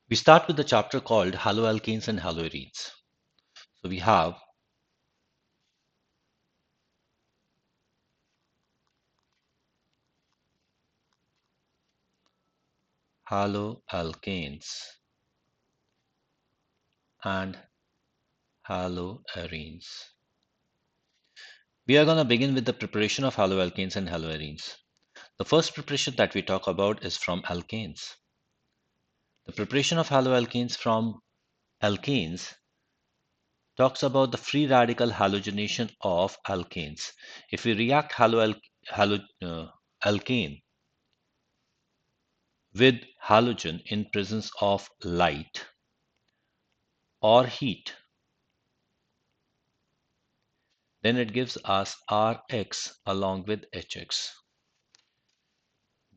We start with the chapter called haloalkanes and haloarenes. So we have haloalkanes and haloarenes. We are going to begin with the preparation of haloalkanes and haloarenes. The first preparation that we talk about is from alkanes. The preparation of haloalkanes from alkanes talks about the free radical halogenation of alkanes. If we react alkane with halogen in presence of light or heat, then it gives us Rx along with Hx.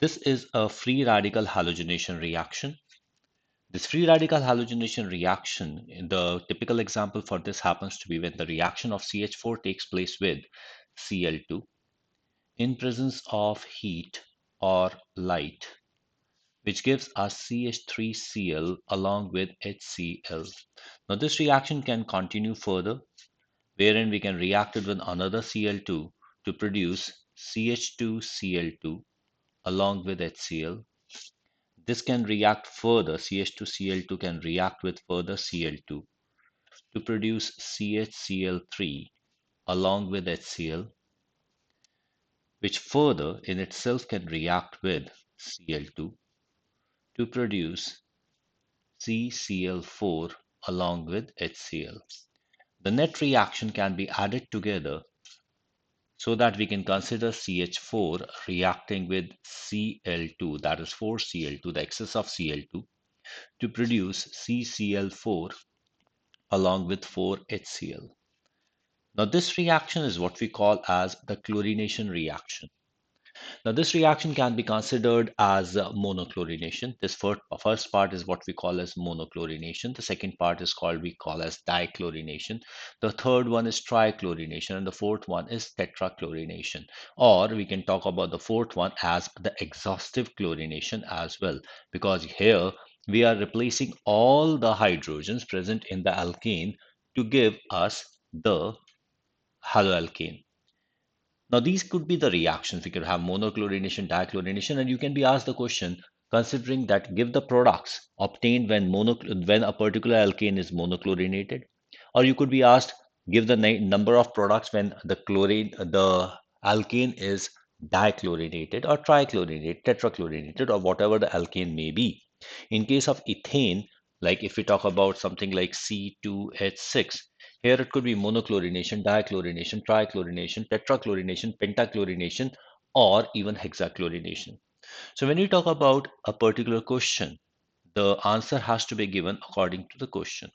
This is a free radical halogenation reaction. This free radical halogenation reaction, the typical example for this happens to be when the reaction of CH4 takes place with Cl2 in presence of heat or light, which gives us CH3Cl along with HCl. Now, this reaction can continue further, wherein we can react it with another Cl2 to produce CH2Cl2 along with HCl. This can react further, CH2Cl2 can react with further Cl2 to produce CHCl3 along with HCl, which further in itself can react with Cl2 to produce CCl4 along with HCl. The net reaction can be added together so that we can consider CH4 reacting with Cl2, that is 4Cl2, the excess of Cl2, to produce CCl4 along with 4HCl. Now, this reaction is what we call as the chlorination reaction. Now, this reaction can be considered as monochlorination. This first part is what we call as monochlorination. The second part is called we call as dichlorination. The third one is trichlorination, and the fourth one is tetrachlorination. Or we can talk about the fourth one as the exhaustive chlorination as well, because here we are replacing all the hydrogens present in the alkane to give us the haloalkane. Now, these could be the reactions. We could have monochlorination, dichlorination, and you can be asked the question, considering that give the products obtained when when a particular alkane is monochlorinated, or you could be asked, give the number of products when the alkane is dichlorinated or trichlorinated, tetrachlorinated, or whatever the alkane may be. In case of ethane, like if we talk about something like C2H6, here it could be monochlorination, dichlorination, trichlorination, tetrachlorination, pentachlorination, or even hexachlorination. So when we talk about a particular question, the answer has to be given according to the question.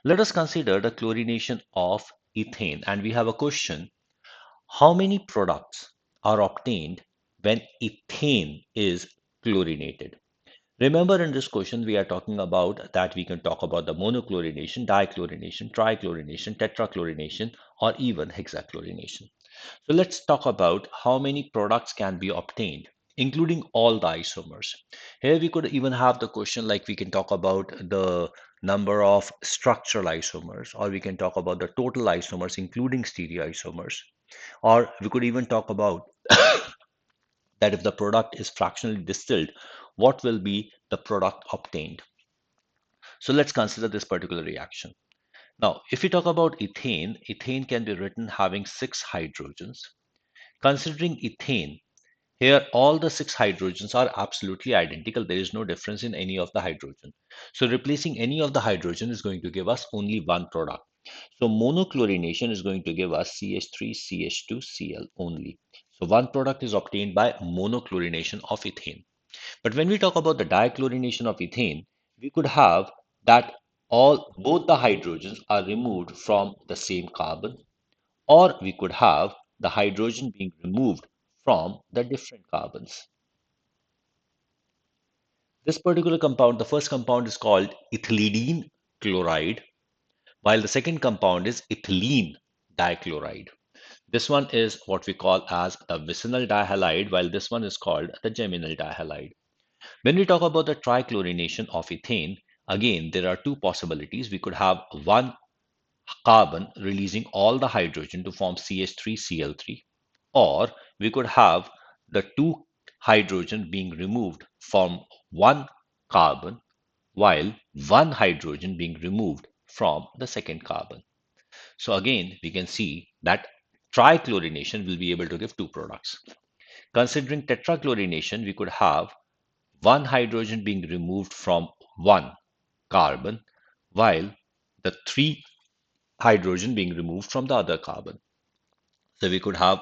Let us consider the chlorination of ethane, and we have a question: how many products are obtained when ethane is chlorinated? Remember, in this question, we are talking about that we can talk about the monochlorination, dichlorination, trichlorination, tetrachlorination, or even hexachlorination. So let's talk about how many products can be obtained, including all the isomers. Here we could even have the question like we can talk about the number of structural isomers, or we can talk about the total isomers, including stereoisomers, or we could even talk about that if the product is fractionally distilled, what will be the product obtained? So let's consider this particular reaction. Now, if we talk about ethane, ethane can be written having 6 hydrogens. Considering ethane, here all the 6 hydrogens are absolutely identical. There is no difference in any of the hydrogen. So replacing any of the hydrogen is going to give us only one product. So monochlorination is going to give us CH3CH2Cl only. So one product is obtained by monochlorination of ethane. But when we talk about the dichlorination of ethane, we could have that all both the hydrogens are removed from the same carbon, or we could have the hydrogen being removed from the different carbons. This particular compound, the first compound is called ethylene chloride, while the second compound is ethylene dichloride. This one is what we call as the vicinal dihalide, while this one is called the geminal dihalide. When we talk about the trichlorination of ethane, Again, there are two possibilities. We could have one carbon releasing all the hydrogen to form CH3Cl3, or we could have the two hydrogen being removed from one carbon while one hydrogen being removed from the second carbon. So again, we can see that trichlorination will be able to give two products. Considering tetrachlorination, we could have one hydrogen being removed from one carbon while the three hydrogen being removed from the other carbon. So we could have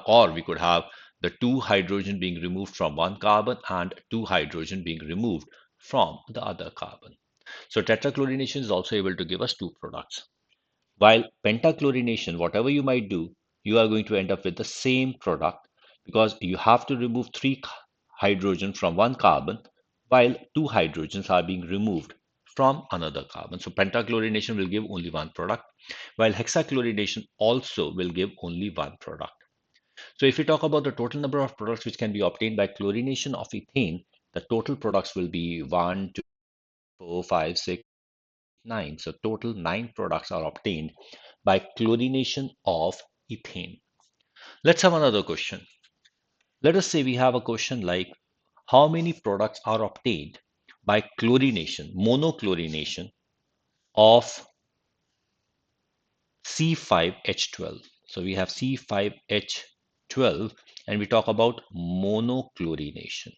the two hydrogen being removed from one carbon and two hydrogen being removed from the other carbon. So tetrachlorination is also able to give us two products. While pentachlorination, whatever you might do, you are going to end up with the same product because you have to remove three hydrogen from one carbon while two hydrogens are being removed from another carbon. So pentachlorination will give only one product, while hexachlorination also will give only one product. So if we talk about the total number of products which can be obtained by chlorination of ethane, the total products will be 1, 2, 4, 5, 6, 9. So total 9 products are obtained by chlorination of ethane. Let's have another question. Let us say we have a question like how many products are obtained by chlorination, monochlorination of C5H12. So we have C5H12 and we talk about monochlorination.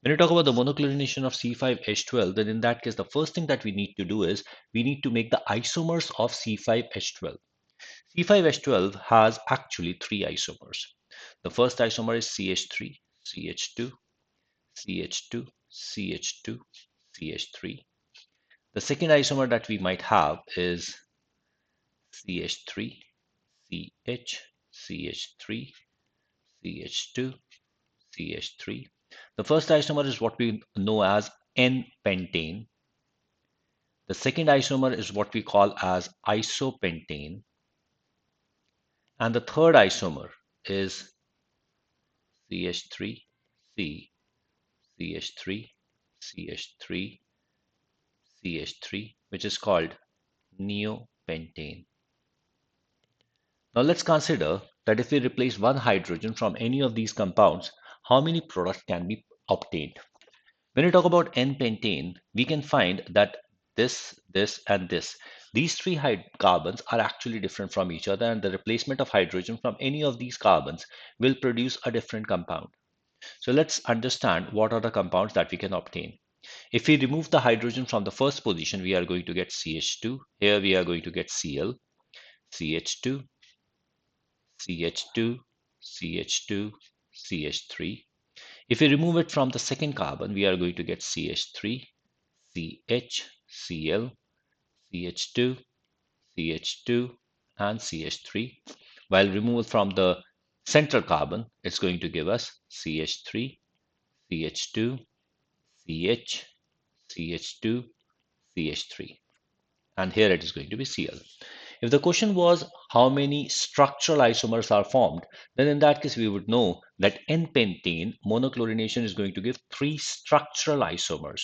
When you talk about the monochlorination of C5H12, then in that case, the first thing that we need to do is we need to make the isomers of C5H12. C5H12 has actually three isomers. The first isomer is CH3, CH2, CH2, CH2, CH3. The second isomer that we might have is CH3, CH, CH3, CH2, CH3. The first isomer is what we know as N-pentane. The second isomer is what we call as isopentane. And the third isomer is CH3, C, CH3, CH3, CH3, which is called neopentane. Now let's consider that if we replace one hydrogen from any of these compounds, how many products can be obtained? When we talk about N-pentane, we can find that this, and this, these three carbons are actually different from each other, and the replacement of hydrogen from any of these carbons will produce a different compound. So let's understand what are the compounds that we can obtain. If we remove the hydrogen from the first position, we are going to get CH2. Here we are going to get Cl, CH2, CH2, CH2, CH3. If we remove it from the second carbon, we are going to get CH3, CH, Cl, CH2, CH2, and CH3. While removed from the central carbon, it's going to give us CH3, CH2, CH, CH2, CH3. And here it is going to be Cl. If the question was how many structural isomers are formed, then in that case we would know that N-pentane monochlorination is going to give three structural isomers.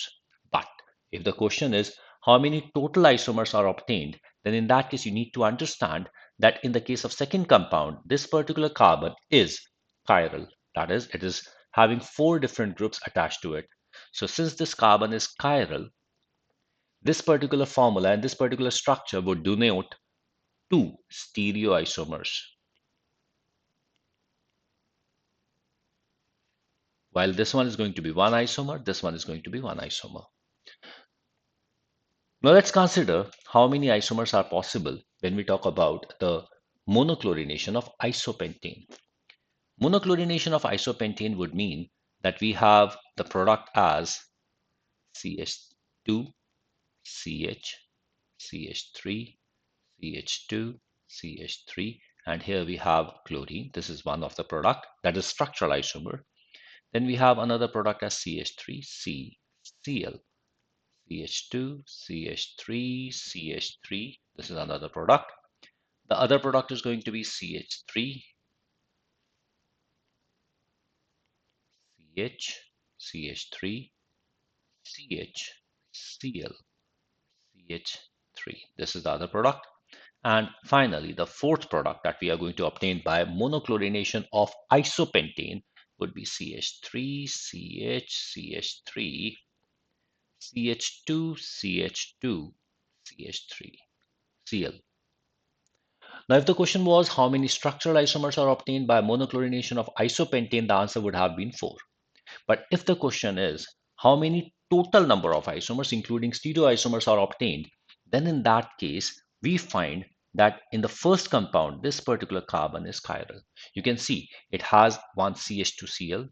But if the question is how many total isomers are obtained, then in that case you need to understand that in the case of second compound, this particular carbon is chiral. That is, it is having four different groups attached to it. So since this carbon is chiral, this particular formula and this particular structure would denote two stereoisomers, while this one is going to be one isomer, this one is going to be one isomer. Now let's consider how many isomers are possible when we talk about the monochlorination of isopentane. Monochlorination of isopentane would mean that we have the product as CH2, CH, CH3, CH2, CH3, and here we have chlorine. This is one of the product that is structural isomer. Then we have another product as CH3, C, Cl, CH2, CH3, CH3. This is another product. The other product is going to be CH3, CH, CH3, CH, Cl, CH3. This is the other product. And finally, the fourth product that we are going to obtain by monochlorination of isopentane would be CH3, CH, CH3, CH2, CH2, CH3, Cl. Now, if the question was how many structural isomers are obtained by monochlorination of isopentane, the answer would have been 4. But if the question is how many total number of isomers, including stereoisomers, are obtained, then in that case, we find that in the first compound, this particular carbon is chiral. You can see it has one CH2Cl,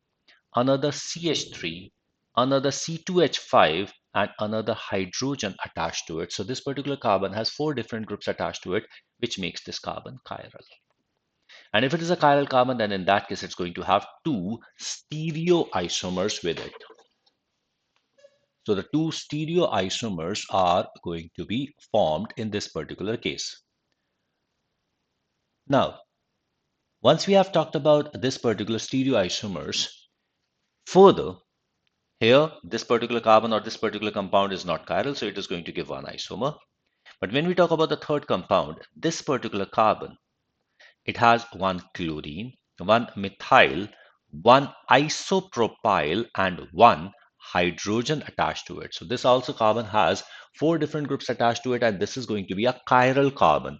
another CH3, another C2H5, and another hydrogen attached to it. So this particular carbon has 4 different groups attached to it, which makes this carbon chiral. And if it is a chiral carbon, then in that case, it's going to have 2 stereoisomers with it. So the 2 stereoisomers are going to be formed in this particular case. Now, once we have talked about this particular stereoisomers, further, here, this particular carbon or this particular compound is not chiral, so it is going to give one isomer. But when we talk about the third compound, this particular carbon, it has one chlorine, one methyl, one isopropyl, and one hydrogen attached to it. So this also carbon has 4 different groups attached to it, and this is going to be a chiral carbon.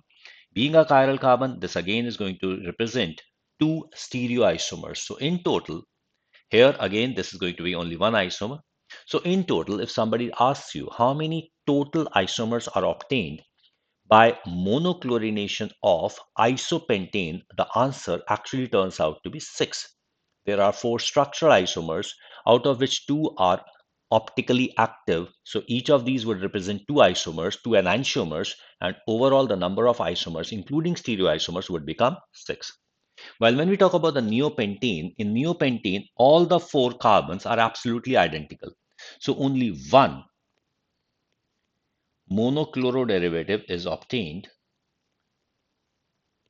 Being a chiral carbon, this again is going to represent 2 stereoisomers. So in total, here again, this is going to be only one isomer. So in total, if somebody asks you how many total isomers are obtained by monochlorination of isopentane, the answer actually turns out to be 6. There are 4 structural isomers, out of which 2 are optically active. So each of these would represent 2 isomers, 2 enantiomers, and overall the number of isomers, including stereoisomers, would become 6. While when we talk about the neopentane, in neopentane, all the 4 carbons are absolutely identical. So only one monochloro derivative is obtained,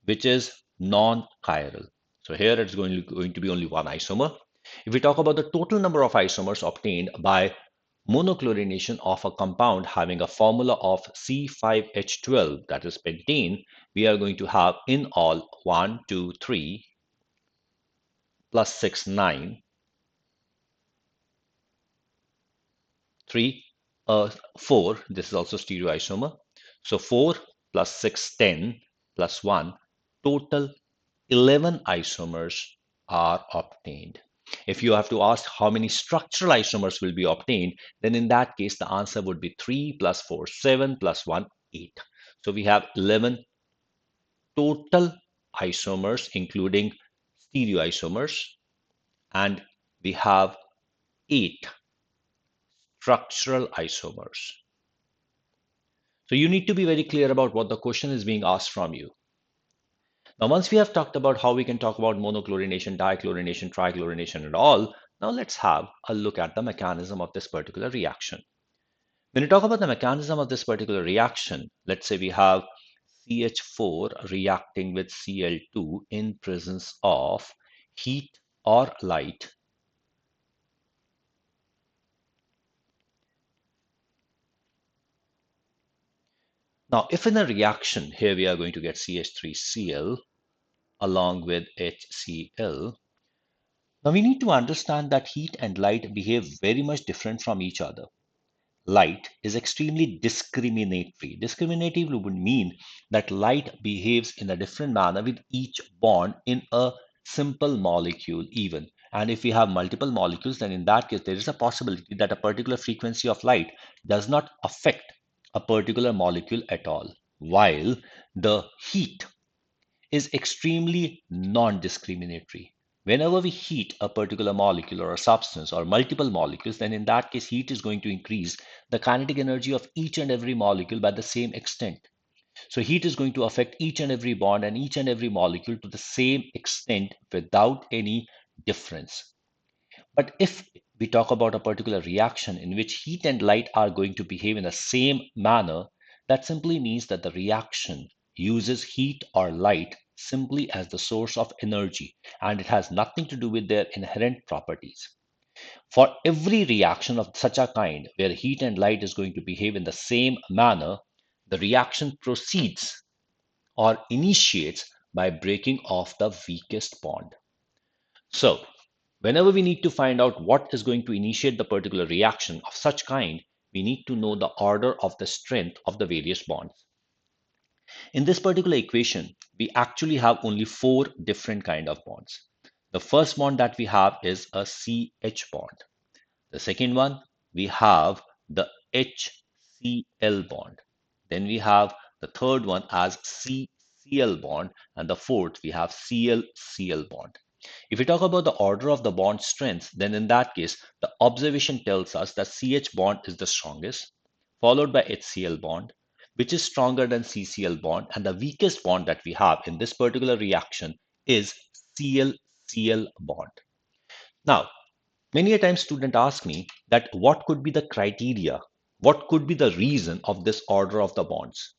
which is non-chiral. So here it's going to be only one isomer. If we talk about the total number of isomers obtained by monochlorination of a compound having a formula of C5H12, that is pentane, we are going to have in all 1, 2, 3, plus 6, 9, 3, 4. This is also stereoisomer. So 4 plus 6, 10, plus 1. Total 11 isomers are obtained. If you have to ask how many structural isomers will be obtained, then in that case, the answer would be 3 plus 4, 7 plus 1, 8. So we have 11 total isomers, including stereoisomers, and we have 8 structural isomers. So you need to be very clear about what the question is being asked from you. Now, once we have talked about how we can talk about monochlorination, dichlorination, trichlorination, and all, now let's have a look at the mechanism of this particular reaction. When you talk about the mechanism of this particular reaction, let's say we have CH4 reacting with Cl2 in presence of heat or light. Now, if in a reaction, here we are going to get CH3Cl along with HCl. Now we need to understand that heat and light behave very much different from each other. Light is extremely discriminatory. Discriminatory would mean that light behaves in a different manner with each bond in a simple molecule even. And if we have multiple molecules, then in that case, there is a possibility that a particular frequency of light does not affect a particular molecule at all. While the heat is extremely non-discriminatory. Whenever we heat a particular molecule or a substance or multiple molecules, then in that case, heat is going to increase the kinetic energy of each and every molecule by the same extent. So heat is going to affect each and every bond and each and every molecule to the same extent without any difference. But if we talk about a particular reaction in which heat and light are going to behave in the same manner, that simply means that the reaction uses heat or light simply as the source of energy, and it has nothing to do with their inherent properties. For every reaction of such a kind where heat and light is going to behave in the same manner, the reaction proceeds or initiates by breaking off the weakest bond. So, whenever we need to find out what is going to initiate the particular reaction of such kind, we need to know the order of the strength of the various bonds. In this particular equation, we actually have only four different kind of bonds. The first bond that we have is a CH bond. The second one, we have the HCl bond. Then we have the third one as CCl bond, and the fourth we have ClCl bond. If we talk about the order of the bond strength, then in that case, the observation tells us that CH bond is the strongest, followed by HCl bond, which is stronger than CCl bond, and the weakest bond that we have in this particular reaction is ClCl bond. Now, many a time student ask me that what could be the criteria, what could be the reason of this order of the bonds.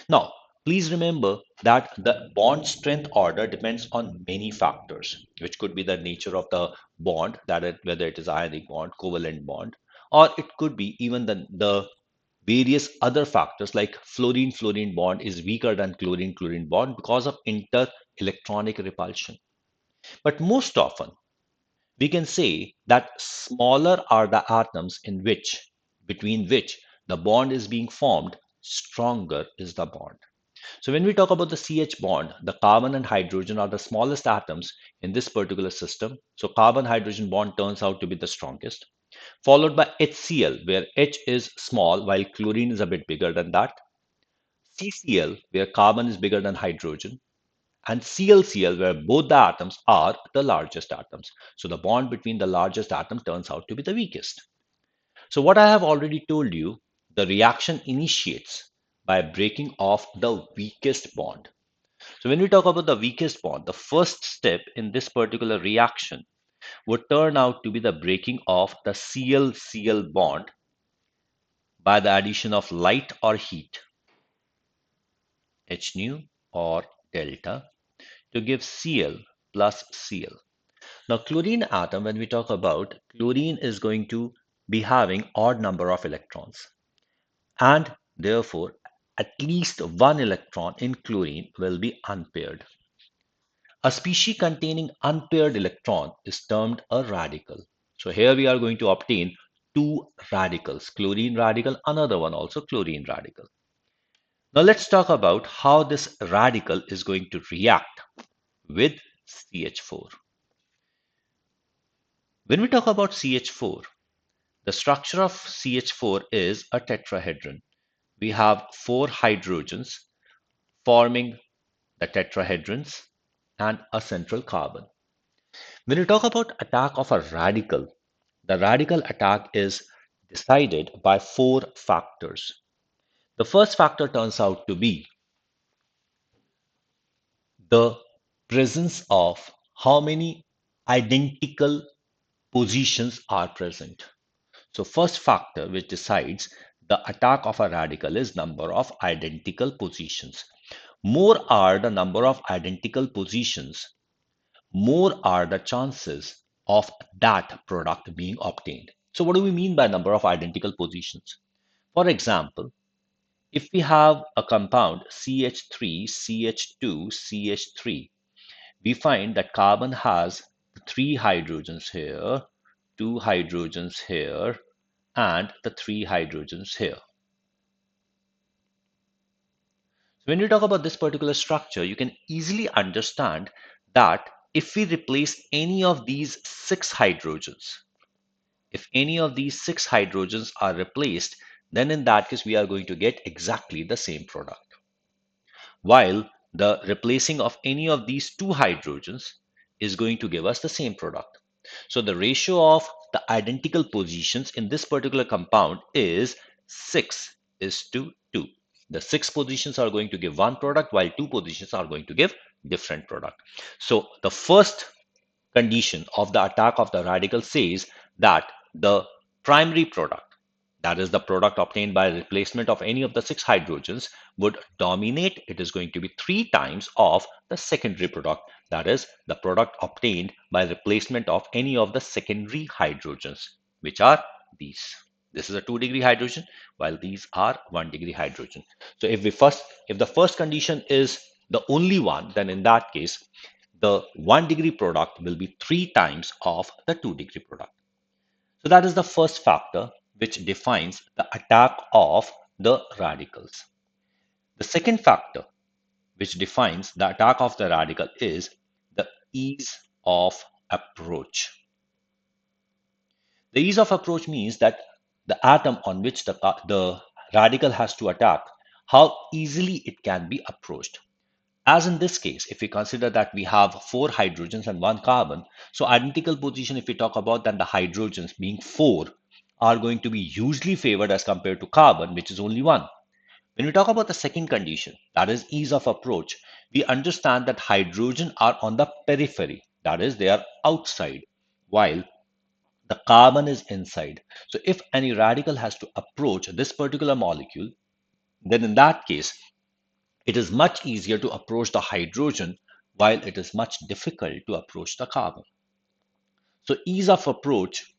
Now, please remember that the bond strength order depends on many factors, which could be the nature of the bond, whether it is ionic bond, covalent bond, or it could be even the various other factors like fluorine-fluorine bond is weaker than chlorine-chlorine bond because of inter-electronic repulsion. But most often, we can say that smaller are the atoms between which the bond is being formed, stronger is the bond. So when we talk about the CH bond, the carbon and hydrogen are the smallest atoms in this particular system. So carbon-hydrogen bond turns out to be the strongest, followed by HCl, where H is small while chlorine is a bit bigger than that. CCl, where carbon is bigger than hydrogen, and ClCl, where both the atoms are the largest atoms. So the bond between the largest atom turns out to be the weakest. So what I have already told you, the reaction initiates by breaking off the weakest bond. So when we talk about the weakest bond, the first step in this particular reaction would turn out to be the breaking of the Cl-Cl bond by the addition of light or heat, H nu or delta, to give Cl plus Cl. Now, chlorine atom, when we talk about chlorine is going to be having odd number of electrons, and therefore at least one electron in chlorine will be unpaired. A species containing unpaired electron is termed a radical. So here we are going to obtain two radicals, chlorine radical, another one also chlorine radical. Now let's talk about how this radical is going to react with CH4. When we talk about CH4, the structure of CH4 is a tetrahedron. We have four hydrogens forming the tetrahedrons and a central carbon. When you talk about attack of a radical, the radical attack is decided by four factors. The first factor turns out to be the presence of how many identical positions are present. So first factor which decides the attack of a radical is number of identical positions. More are the number of identical positions, more are the chances of that product being obtained. So what do we mean by number of identical positions? For example, if we have a compound CH3, CH2, CH3, we find that carbon has three hydrogens here, two hydrogens here, and the three hydrogens here. So when we talk about this particular structure, you can easily understand that if we replace any of these six hydrogens, if any of these six hydrogens are replaced, then in that case, we are going to get exactly the same product. While the replacing of any of these two hydrogens is going to give us the same product. So the ratio of the identical positions in this particular compound is 6 is to 2. The six positions are going to give one product while two positions are going to give different product. So the first condition of the attack of the radical says that the primary product, that is the product obtained by replacement of any of the six hydrogens, would dominate. It is going to be three times of the secondary product, that is the product obtained by replacement of any of the secondary hydrogens, which are these. This is a 2-degree hydrogen, while these are 1-degree hydrogen. So if the first condition is the only one, then in that case, the 1-degree product will be three times of the 2-degree product. So that is the first factor which defines the attack of the radicals. The second factor which defines the attack of the radical is the ease of approach. The ease of approach means that the atom on which the radical has to attack, how easily it can be approached. As in this case, if we consider that we have four hydrogens and one carbon, so identical position, if we talk about, then the hydrogens being four are going to be hugely favored as compared to carbon, which is only one. When we talk about the second condition, that is ease of approach, we understand that hydrogen are on the periphery, that is, they are outside, while the carbon is inside. So if any radical has to approach this particular molecule, then in that case, it is much easier to approach the hydrogen while it is much difficult to approach the carbon. So ease of approach,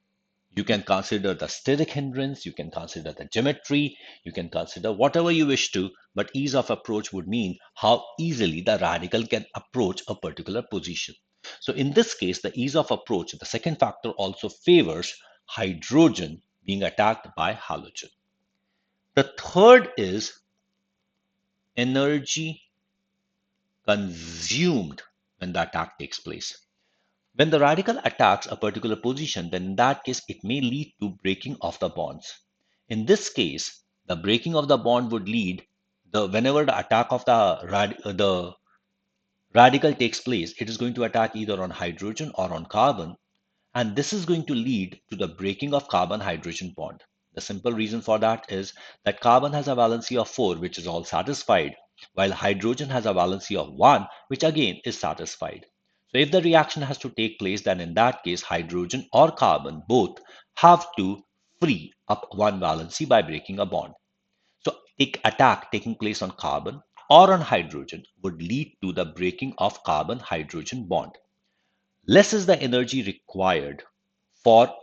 you can consider the steric hindrance, you can consider the geometry, you can consider whatever you wish to, but ease of approach would mean how easily the radical can approach a particular position. So in this case, the ease of approach, the second factor also favors hydrogen being attacked by halogen. The third is energy consumed when the attack takes place. When the radical attacks a particular position, then in that case, it may lead to breaking of the bonds. In this case, the breaking of the bond would lead whenever the attack of the radical takes place, it is going to attack either on hydrogen or on carbon, and this is going to lead to the breaking of carbon-hydrogen bond. The simple reason for that is that carbon has a valency of 4, which is all satisfied, while hydrogen has a valency of 1, which again is satisfied. So if the reaction has to take place, then in that case, hydrogen or carbon both have to free up one valency by breaking a bond. So attack taking place on carbon or on hydrogen would lead to the breaking of carbon-hydrogen bond. Less is the energy required for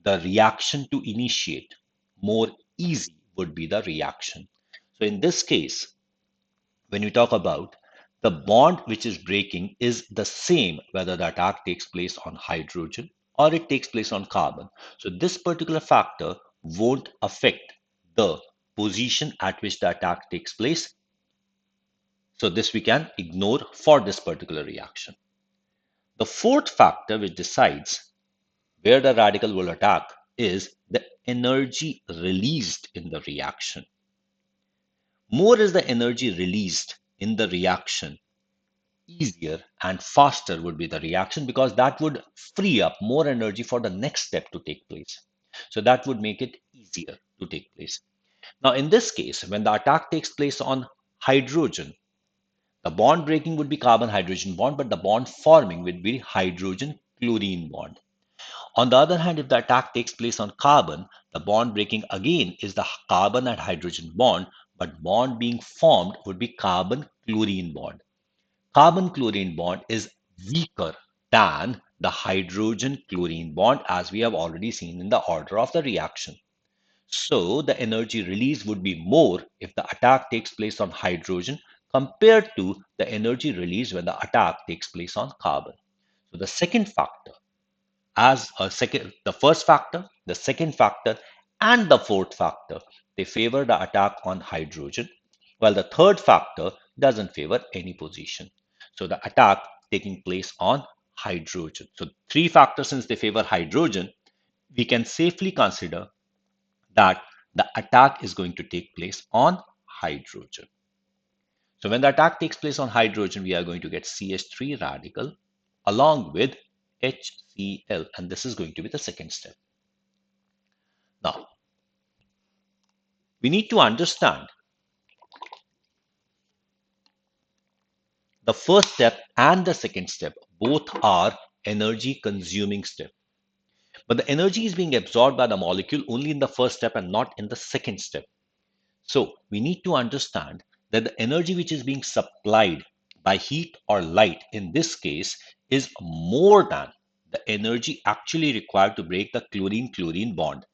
the reaction to initiate, more easy would be the reaction. So in this case, when you talk about the bond which is breaking is the same whether the attack takes place on hydrogen or it takes place on carbon. So this particular factor won't affect the position at which the attack takes place. So this we can ignore for this particular reaction. The fourth factor which decides where the radical will attack is the energy released in the reaction. More is the energy released in the reaction, easier and faster would be the reaction, because that would free up more energy for the next step to take place. So that would make it easier to take place. Now, in this case, when the attack takes place on hydrogen, the bond breaking would be carbon-hydrogen bond, but the bond forming would be hydrogen-chlorine bond. On the other hand, if the attack takes place on carbon, the bond breaking again is the carbon and hydrogen bond, but bond being formed would be carbon-chlorine bond. Carbon-chlorine bond is weaker than the hydrogen-chlorine bond, as we have already seen in the order of the reaction. So the energy release would be more if the attack takes place on hydrogen compared to the energy release when the attack takes place on carbon. So the second factor, the first factor, the second factor, and the fourth factor, they favor the attack on hydrogen, while the third factor doesn't favor any position. So the attack taking place on hydrogen. So three factors, since they favor hydrogen, we can safely consider that the attack is going to take place on hydrogen. So when the attack takes place on hydrogen, we are going to get CH3 radical along with HCl, and this is going to be the second step. Now, we need to understand the first step and the second step both are energy consuming step. But the energy is being absorbed by the molecule only in the first step and not in the second step. So we need to understand that the energy which is being supplied by heat or light in this case is more than the energy actually required to break the chlorine-chlorine bond.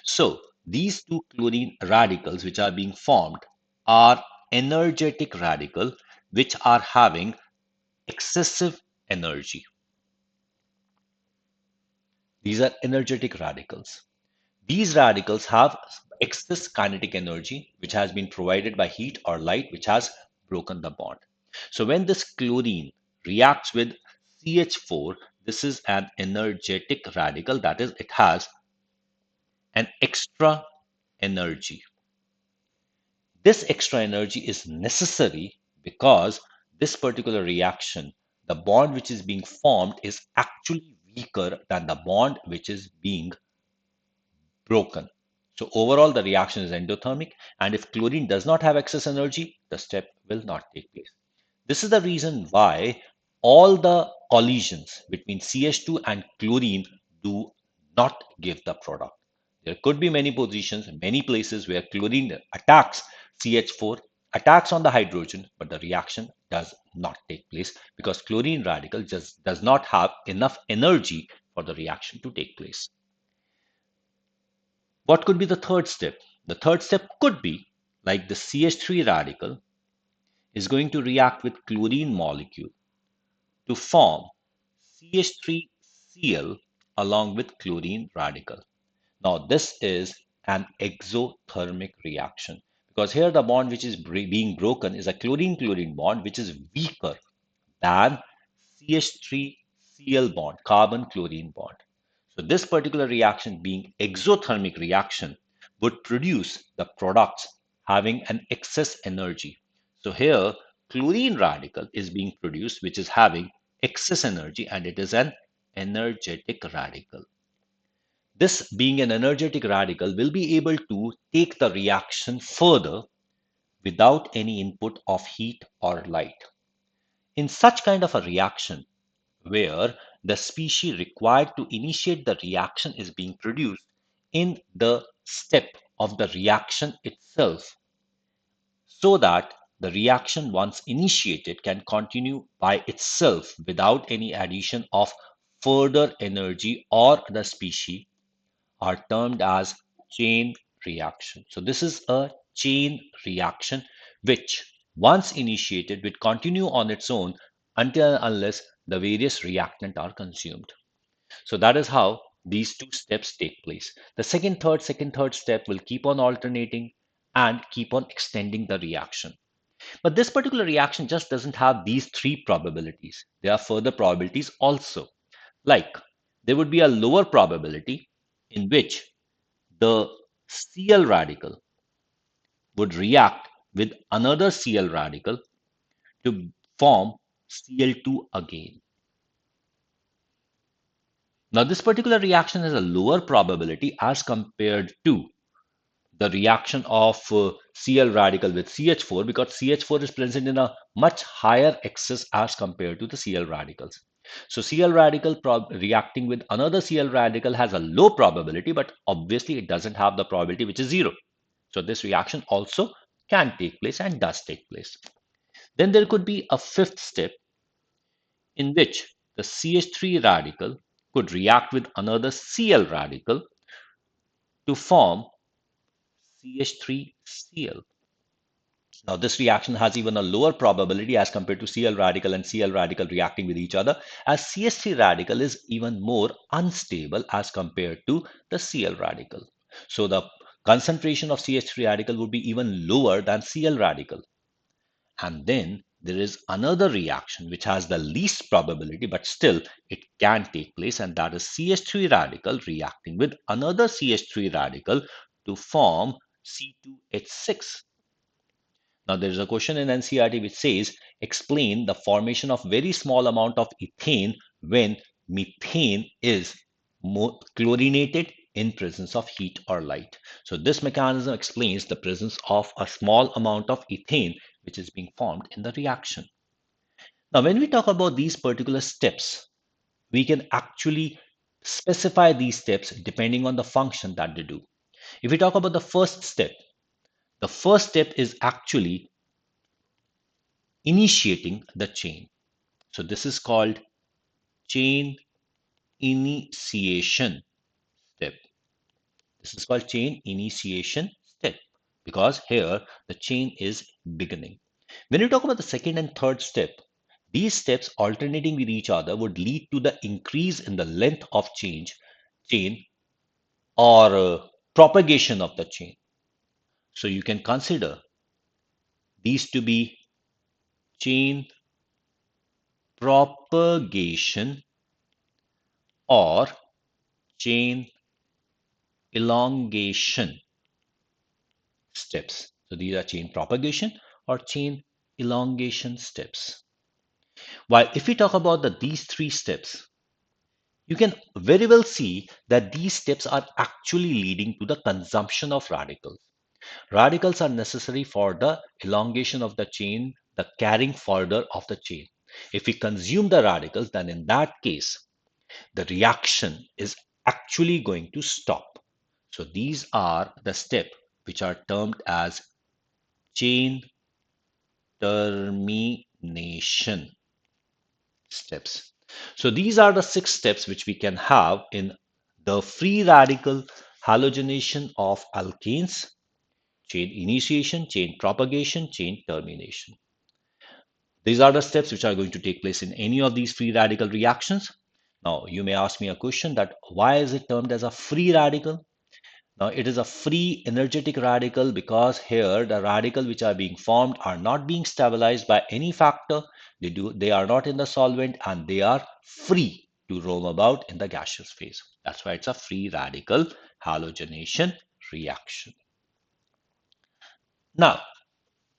So these two chlorine radicals which are being formed are energetic radical which are having excessive energy. These are energetic radicals. These radicals have excess kinetic energy, which has been provided by heat or light, which has broken the bond. So when this chlorine reacts with CH4, this is an energetic radical, that is, it has an extra energy. This extra energy is necessary because this particular reaction, the bond which is being formed is actually weaker than the bond which is being broken. So overall, the reaction is endothermic, and if chlorine does not have excess energy, the step will not take place. This is the reason why all the collisions between CH2 and chlorine do not give the product. There could be many positions, many places where chlorine attacks CH4, attacks on the hydrogen, but the reaction does not take place because chlorine radical just does not have enough energy for the reaction to take place. What could be the third step? The third step could be like the CH3 radical is going to react with chlorine molecule to form CH3Cl along with chlorine radical. Now, this is an exothermic reaction because here the bond which is being broken is a chlorine-chlorine bond which is weaker than CH3Cl bond, carbon-chlorine bond. So this particular reaction being exothermic reaction would produce the products having an excess energy. So here chlorine radical is being produced which is having excess energy and it is an energetic radical. This being an energetic radical will be able to take the reaction further without any input of heat or light. In such kind of a reaction, where the species required to initiate the reaction is being produced in the step of the reaction itself, so that the reaction once initiated can continue by itself without any addition of further energy or the species are termed as chain reaction. So this is a chain reaction which once initiated will continue on its own until and unless the various reactants are consumed. So that is how these two steps take place. The second, third step will keep on alternating and keep on extending the reaction. But this particular reaction just doesn't have these three probabilities. There are further probabilities also. Like there would be a lower probability in which the Cl radical would react with another Cl radical to form Cl2 again. Now, this particular reaction has a lower probability as compared to the reaction of Cl radical with CH4 because CH4 is present in a much higher excess as compared to the Cl radicals. So Cl radical reacting with another Cl radical has a low probability, but obviously it doesn't have the probability which is zero. So this reaction also can take place and does take place. Then there could be a fifth step in which the CH3 radical could react with another Cl radical to form CH3Cl. Now, this reaction has even a lower probability as compared to Cl radical and Cl radical reacting with each other, as CH3 radical is even more unstable as compared to the Cl radical. So, the concentration of CH3 radical would be even lower than Cl radical. And then there is another reaction which has the least probability, but still it can take place, and that is CH3 radical reacting with another CH3 radical to form C2H6. Now, there is a question in NCERT which says, explain the formation of very small amount of ethane when methane is chlorinated in presence of heat or light. So this mechanism explains the presence of a small amount of ethane which is being formed in the reaction. Now, when we talk about these particular steps, we can actually specify these steps depending on the function that they do. If we talk about the first step is actually initiating the chain. So this is called chain initiation step. This is called chain initiation step because here the chain is beginning. When you talk about the second and third step, these steps alternating with each other would lead to the increase in the length of chain or propagation of the chain. So you can consider these to be chain propagation or chain elongation steps. So these are chain propagation or chain elongation steps. While if we talk about these three steps, you can very well see that these steps are actually leading to the consumption of radicals. Radicals are necessary for the elongation of the chain, the carrying further of the chain. If we consume the radicals, then in that case, the reaction is actually going to stop. So these are the steps which are termed as chain termination steps. So these are the 6 steps which we can have in the free radical halogenation of alkanes: chain initiation, chain propagation, chain termination. These are the steps which are going to take place in any of these free radical reactions. Now, you may ask me a question that why is it termed as a free radical? Now, it is a free energetic radical because here the radical which are being formed are not being stabilized by any factor. They are not in the solvent and they are free to roam about in the gaseous phase. That's why it's a free radical halogenation reaction. Now,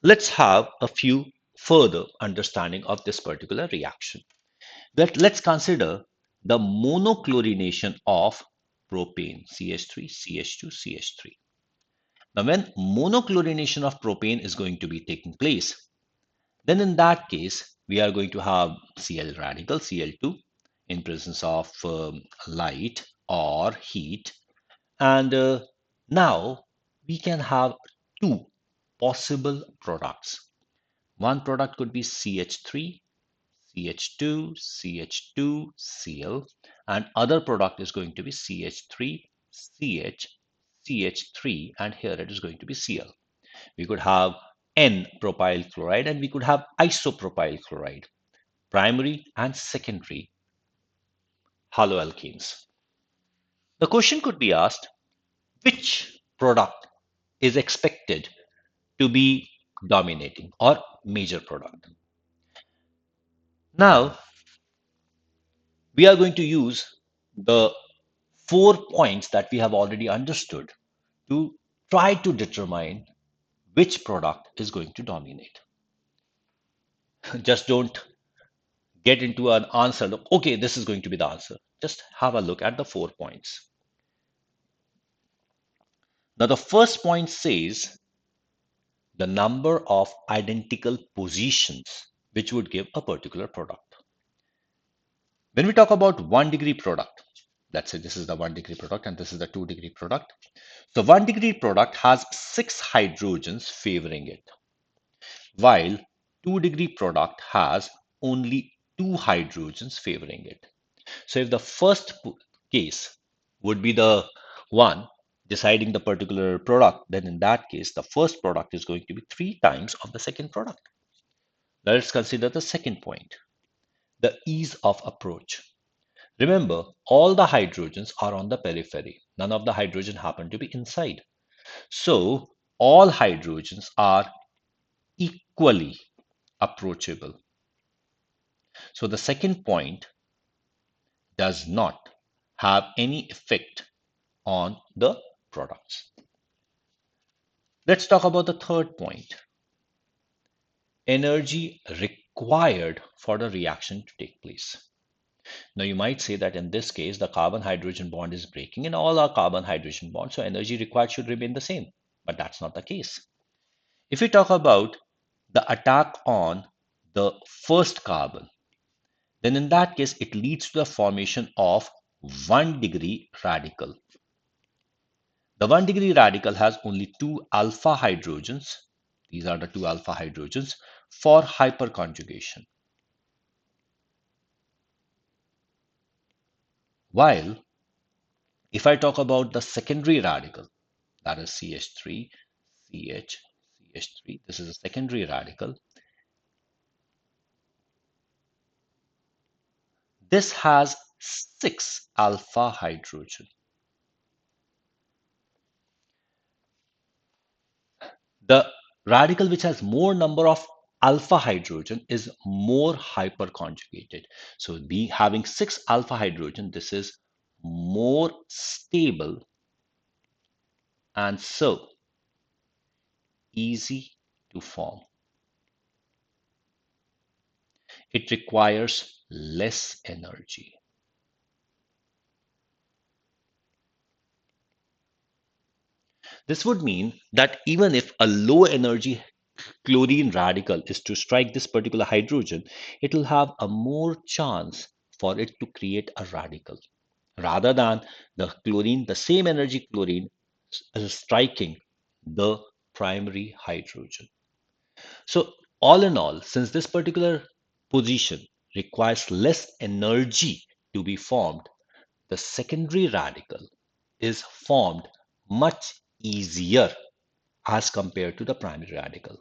let's have a few further understanding of this particular reaction. Let's consider the monochlorination of propane, CH3, CH2, CH3. Now, when monochlorination of propane is going to be taking place, then in that case, we are going to have Cl radical, Cl2, in presence of light or heat. And now we can have two possible products. One product could be CH3, CH2, CH2, Cl, and other product is going to be CH3, CH, CH3, and here it is going to be Cl. We could have N-propyl chloride and we could have isopropyl chloride, primary and secondary haloalkanes. The question could be asked, which product is expected to be dominating or major product? Now, we are going to use the 4 points that we have already understood to try to determine which product is going to dominate. Just don't get into an answer. Okay, this is going to be the answer. Just have a look at the 4 points. Now, the first point says the number of identical positions which would give a particular product. When we talk about 1 degree product, let's say this is the 1 degree product and this is the 2 degree product. So 1 degree product has 6 hydrogens favoring it, while 2 degree product has only 2 hydrogens favoring it. So if the first case would be the one deciding the particular product, then in that case, the first product is going to be 3 times of the second product. Now let's consider the second point, the ease of approach. Remember, all the hydrogens are on the periphery. None of the hydrogen happen to be inside. So all hydrogens are equally approachable. So the second point does not have any effect on the products. Let's talk about the third point, energy required for the reaction to take place. Now you might say that in this case, the carbon hydrogen bond is breaking in all our carbon hydrogen bonds, so energy required should remain the same. But that's not the case. If we talk about the attack on the first carbon, then in that case, it leads to the formation of 1 degree radical. The 1 degree radical has only two alpha hydrogens. These are the two alpha hydrogens for hyperconjugation. While if I talk about the secondary radical, that is CH3, CH, CH3, this is a secondary radical. This has six alpha hydrogen. The radical which has more number of alpha hydrogen is more hyperconjugated. So be having six alpha hydrogen, this is more stable and so easy to form. It requires less energy. This would mean that even if a low energy chlorine radical is to strike this particular hydrogen, it will have a more chance for it to create a radical rather than the same energy chlorine striking the primary hydrogen. So, all in all, since this particular position requires less energy to be formed, the secondary radical is formed much easier as compared to the primary radical.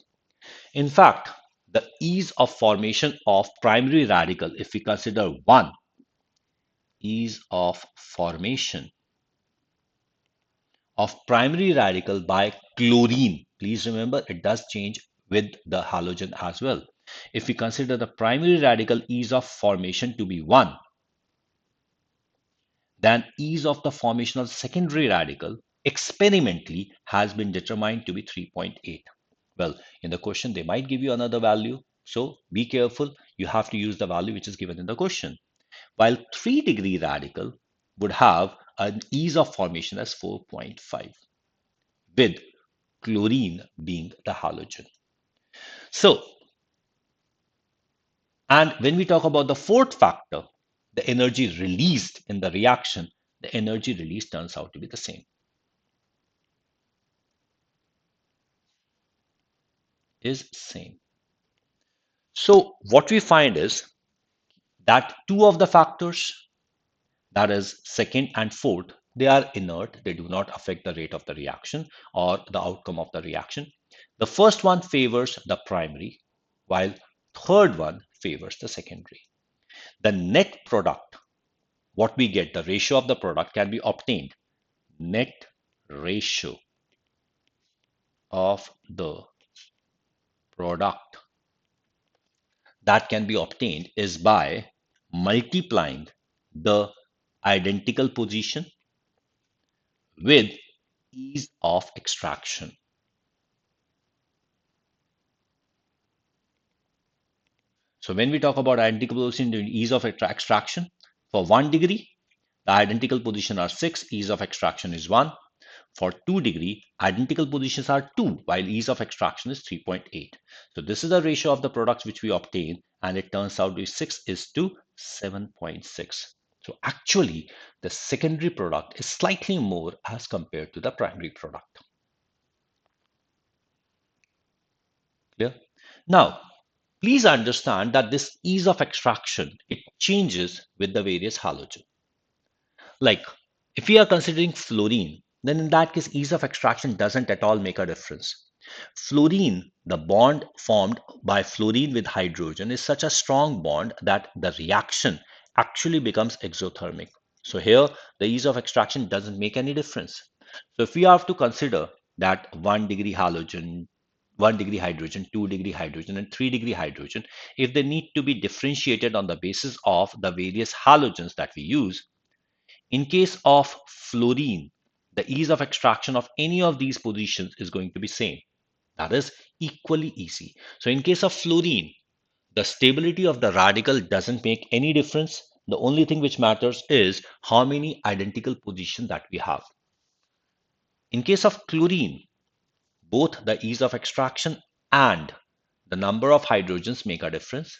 In fact, the ease of formation of primary radical, if we consider one, ease of formation of primary radical by chlorine. Please remember it does change with the halogen as well. If we consider the primary radical ease of formation to be 1, then ease of the formation of secondary radical experimentally has been determined to be 3.8. Well, in the question, they might give you another value. So be careful. You have to use the value which is given in the question. While 3-degree radical would have an ease of formation as 4.5, with chlorine being the halogen. So, and when we talk about the fourth factor, the energy released in the reaction, the energy released turns out to be the same, is same. So what we find is that two of the factors, that is second and fourth, they are inert. They do not affect the rate of the reaction or the outcome of the reaction. The first one favors the primary, while third one favors the secondary. The net product, what we get, the ratio of the product can be obtained. Net ratio of the product that can be obtained is by multiplying the identical position with ease of extraction. So when we talk about identical position and ease of extraction, for 1 degree, the identical position are 6, ease of extraction is 1. For 2 degree, identical positions are 2, while ease of extraction is 3.8. So this is the ratio of the products which we obtain, and it turns out to be 6 is to 7.6. So actually, the secondary product is slightly more as compared to the primary product. Clear? Now, please understand that this ease of extraction, it changes with the various halogen. Like if we are considering fluorine, then in that case, ease of extraction doesn't at all make a difference. Fluorine, the bond formed by fluorine with hydrogen is such a strong bond that the reaction actually becomes exothermic. So here, the ease of extraction doesn't make any difference. So if we have to consider that 1 degree halogen, 1 degree hydrogen, 2 degree hydrogen, and 3 degree hydrogen, if they need to be differentiated on the basis of the various halogens that we use, in case of fluorine, the ease of extraction of any of these positions is going to be same. That is equally easy. So in case of fluorine, the stability of the radical doesn't make any difference. The only thing which matters is how many identical positions that we have. In case of chlorine, both the ease of extraction and the number of hydrogens make a difference.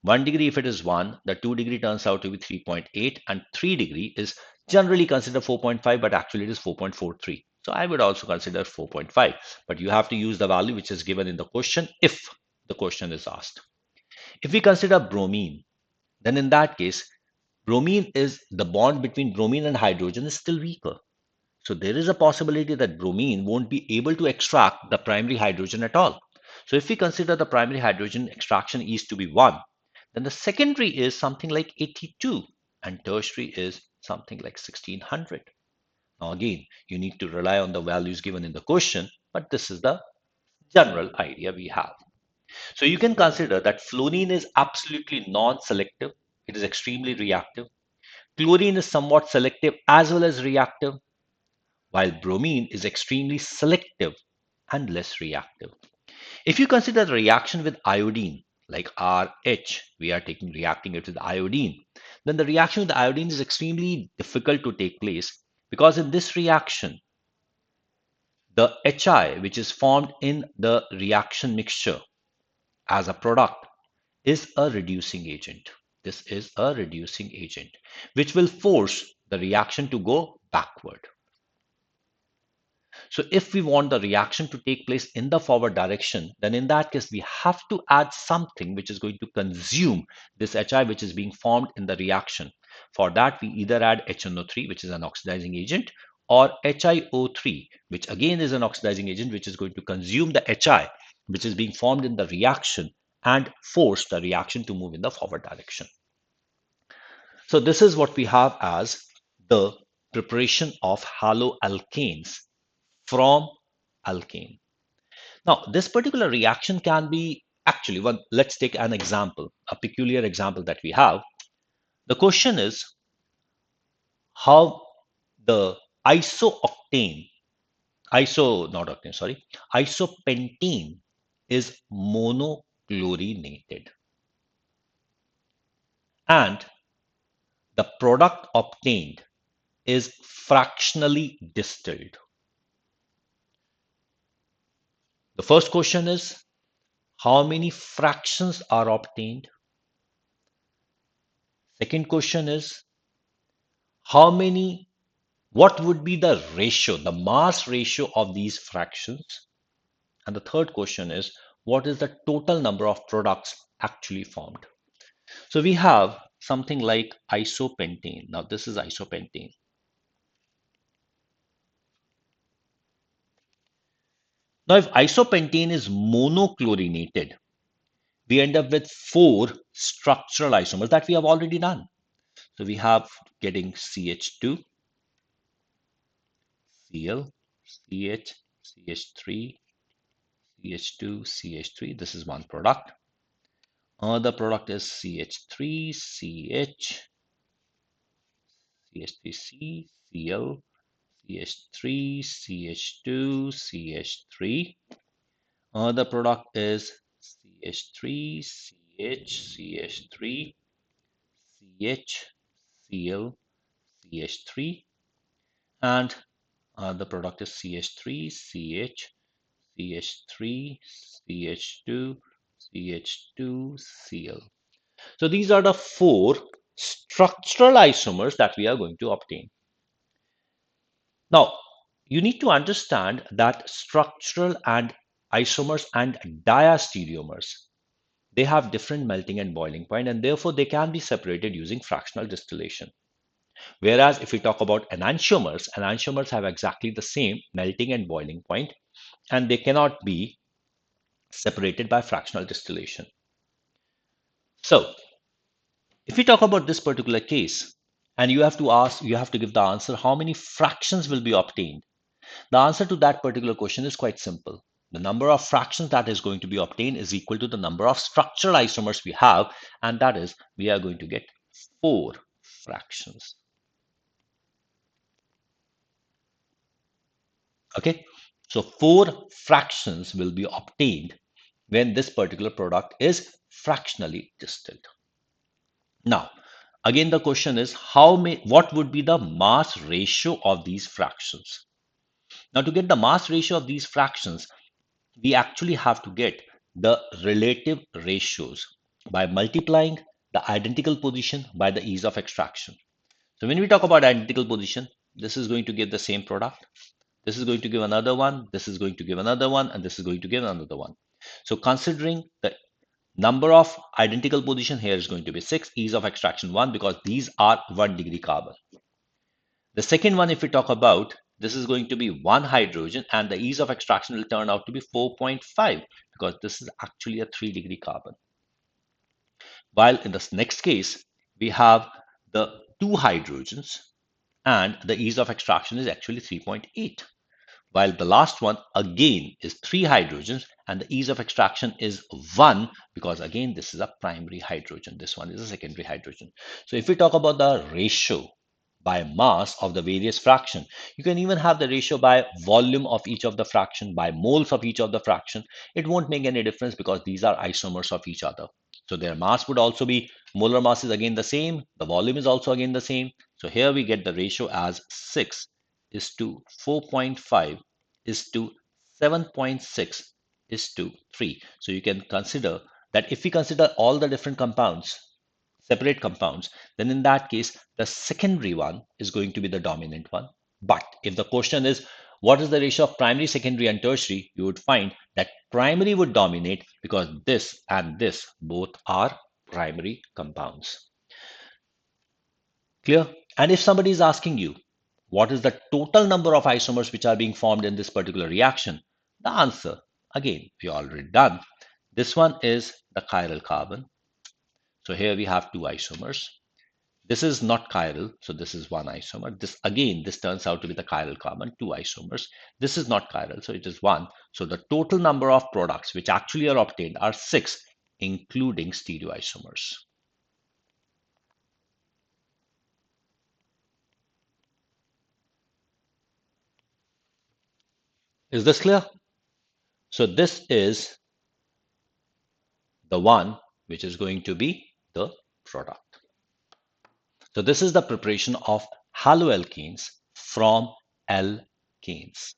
1 degree, if it is 1, the 2 degree turns out to be 3.8, and 3 degree is generally considered 4.5, but actually it is 4.43. So I would also consider 4.5, but you have to use the value which is given in the question if the question is asked. If we consider bromine, then in that case, bromine is the bond between bromine and hydrogen is still weaker. So there is a possibility that bromine won't be able to extract the primary hydrogen at all. So if we consider the primary hydrogen extraction is to be 1, then the secondary is something like 82 and tertiary is something like 1600. Now again, you need to rely on the values given in the question, but this is the general idea we have. So you can consider that fluorine is absolutely non-selective. It is extremely reactive. Chlorine is somewhat selective as well as reactive, while bromine is extremely selective and less reactive. If you consider the reaction with iodine, like RH, we are taking reacting it with iodine, then the reaction with iodine is extremely difficult to take place because in this reaction, the HI, which is formed in the reaction mixture as a product, is a reducing agent. This is a reducing agent, which will force the reaction to go backward. So if we want the reaction to take place in the forward direction, then in that case, we have to add something which is going to consume this HI which is being formed in the reaction. For that, we either add HNO3, which is an oxidizing agent, or HiO3, which again is an oxidizing agent, which is going to consume the HI, which is being formed in the reaction and force the reaction to move in the forward direction. So this is what we have as the preparation of haloalkanes from alkane. Now, this particular reaction can be actually one. Let's take an example, a peculiar example that we have. The question is how the isooctane, not octane, sorry, isopentane is monochlorinated, and the product obtained is fractionally distilled. The first question is how many fractions are obtained? Second question is how many, what would be the ratio, the mass ratio of these fractions? And the third question is what is the total number of products actually formed? So we have something like isopentane. Now this is isopentane. Now if isopentane is monochlorinated, we end up with 4 structural isomers that we have already done. So we have getting CH2, Cl, CH, CH3, CH2, CH3. This is one product. Another product is CH3, CH, CH3C, Cl, CH3, CH2, CH3. Another product is CH3, CH, CH3, CH, Cl, CH3. And the product is CH3, CH, CH3, CH2, CH2, Cl. So these are the 4 structural isomers that we are going to obtain. Now, you need to understand that structural and isomers and diastereomers, they have different melting and boiling point, and therefore they can be separated using fractional distillation. Whereas if we talk about enantiomers, enantiomers have exactly the same melting and boiling point, and they cannot be separated by fractional distillation. So if we talk about this particular case, and you have to ask, you have to give the answer, how many fractions will be obtained? The answer to that particular question is quite simple. The number of fractions that is going to be obtained is equal to the number of structural isomers we have, and that is, we are going to get 4 fractions. Okay, so 4 fractions will be obtained when this particular product is fractionally distilled. Now, again, the question is what would be the mass ratio of these fractions? Now, to get the mass ratio of these fractions, we actually have to get the relative ratios. by multiplying the identical position by the ease of extraction. So when we talk about identical position, this is going to give the same product. This is going to give another one. This is going to give another one. And this is going to give another one. So considering the number of identical position here is going to be 6, ease of extraction 1 because these are 1 degree carbon. The second one, if we talk about, this is going to be 1 hydrogen and the ease of extraction will turn out to be 4.5 because this is actually a 3 degree carbon. While in this next case, we have the 2 hydrogens and the ease of extraction is actually 3.8. While the last one again is 3 hydrogens and the ease of extraction is 1 because again this is a primary hydrogen. This one is a secondary hydrogen. So if we talk about the ratio by mass of the various fraction, you can even have the ratio by volume of each of the fraction, by moles of each of the fraction. It won't make any difference because these are isomers of each other. So their mass would also be, molar mass is again the same, the volume is also again the same. So here we get the ratio as 6 is to 4.5 is to 7.6 is to 3. So you can consider that if we consider all the different compounds, separate compounds, then in that case, the secondary one is going to be the dominant one. But if the question is, what is the ratio of primary, secondary, and tertiary, you would find that primary would dominate because this and this both are primary compounds. Clear? And if somebody is asking you, what is the total number of isomers which are being formed in this particular reaction? The answer, again, we already done. This one is the chiral carbon. So here we have 2 isomers. This is not chiral, so this is 1 isomer. This again, this turns out to be the chiral carbon, 2 isomers. This is not chiral, so it is 1. So the total number of products which actually are obtained are 6, including stereoisomers. Is this clear? So this is the one which is going to be the product. So this is the preparation of haloalkanes from alkanes.